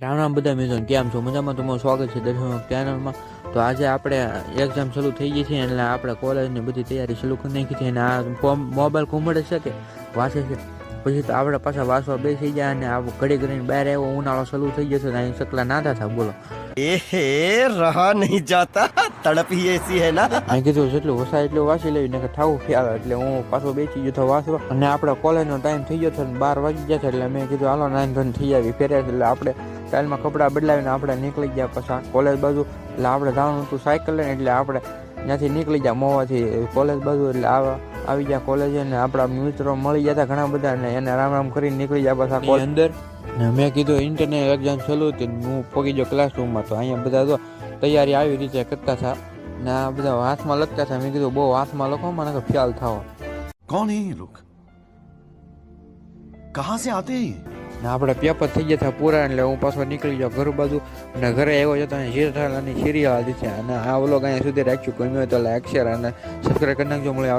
રામ રામ બધા મિત્રો, કેમ છો? મજામાં? તમારું સ્વાગત છે દર્શક ચેનલમાં. તો આજે આપણે એક્ઝામ શરૂ થઈ ગઈ છે એટલે આપણે કોલેજની બધી તૈયારી શરૂ કરી નાખી છે. અને આ મોબાઈલ ઘૂમડે છે કે વાંચે છે, પછી તો આપણે પાછા વાંચવા બેસી જાય અને આ ઘડી ઘડીને બહાર આવ્યો ઉનાળો શરૂ થઈ જશે અહીં સકલા નાતા હતા. બોલો એહે રહા નહીં જાતા, તડપ ही ऐसी है ना. મેં કીધું જેટલું વસાય એટલું વાંચી લેવી ને ઠાવું ખ્યાલ, એટલે હું પાછો બેસી ગયો વાંચવા. અને આપણે કોલેજનો ટાઈમ થઈ ગયો હતો 12 વાગી ગયા એટલે મેં કીધું હાલો નાઈન ધોઈને થઈ આવી ફેરે. એટલે આપણે સ્ટાઇલમાં કપડાં બદલાવીને આપણે નીકળી ગયા પાછા કોલેજ બાજુ. એટલે આપણે જવાનું હતું સાયકલ લઈને, એટલે આપણે ત્યાંથી નીકળી ગયા મોવાથી કોલેજ બાજુ. એટલે આવી ગયા કોલેજ અને આપણા મિત્રો મળી ગયા હતા ઘણા બધા, અને એને રામ રામ કરીને નીકળી ગયા પાછા કોલેજ અંદર. મેં કીધું ઇન્ટરનેટ એક્ઝામ ચાલુ હતી, હું પગી ગયો ક્લાસરૂમમાં. તો અહીંયા બધા તો તૈયારી આવી રીતે કરતા હતા ને આ બધા હાથમાં લખતા હતા. મેં કીધું બહુ હાથમાં લખો મને ખ્યાલ થવો. कौन है ये लोग? कहाँ से आते हैं ये? ને આપણે પેપર થઈ ગયા હતા પૂરા, એટલે હું પાછો નીકળી જાઉં ઘર બાજુ. અને ઘરે આવ્યો જતો અને જેઠાલાલની સિરિયલ હતી. અને આ વ્લોગ અહીંયા સુધી રાખ્યું. ગમ્યું હોય તો લાઈક શેર અને સબસ્ક્રાઈબ કરી નાખજો. મળે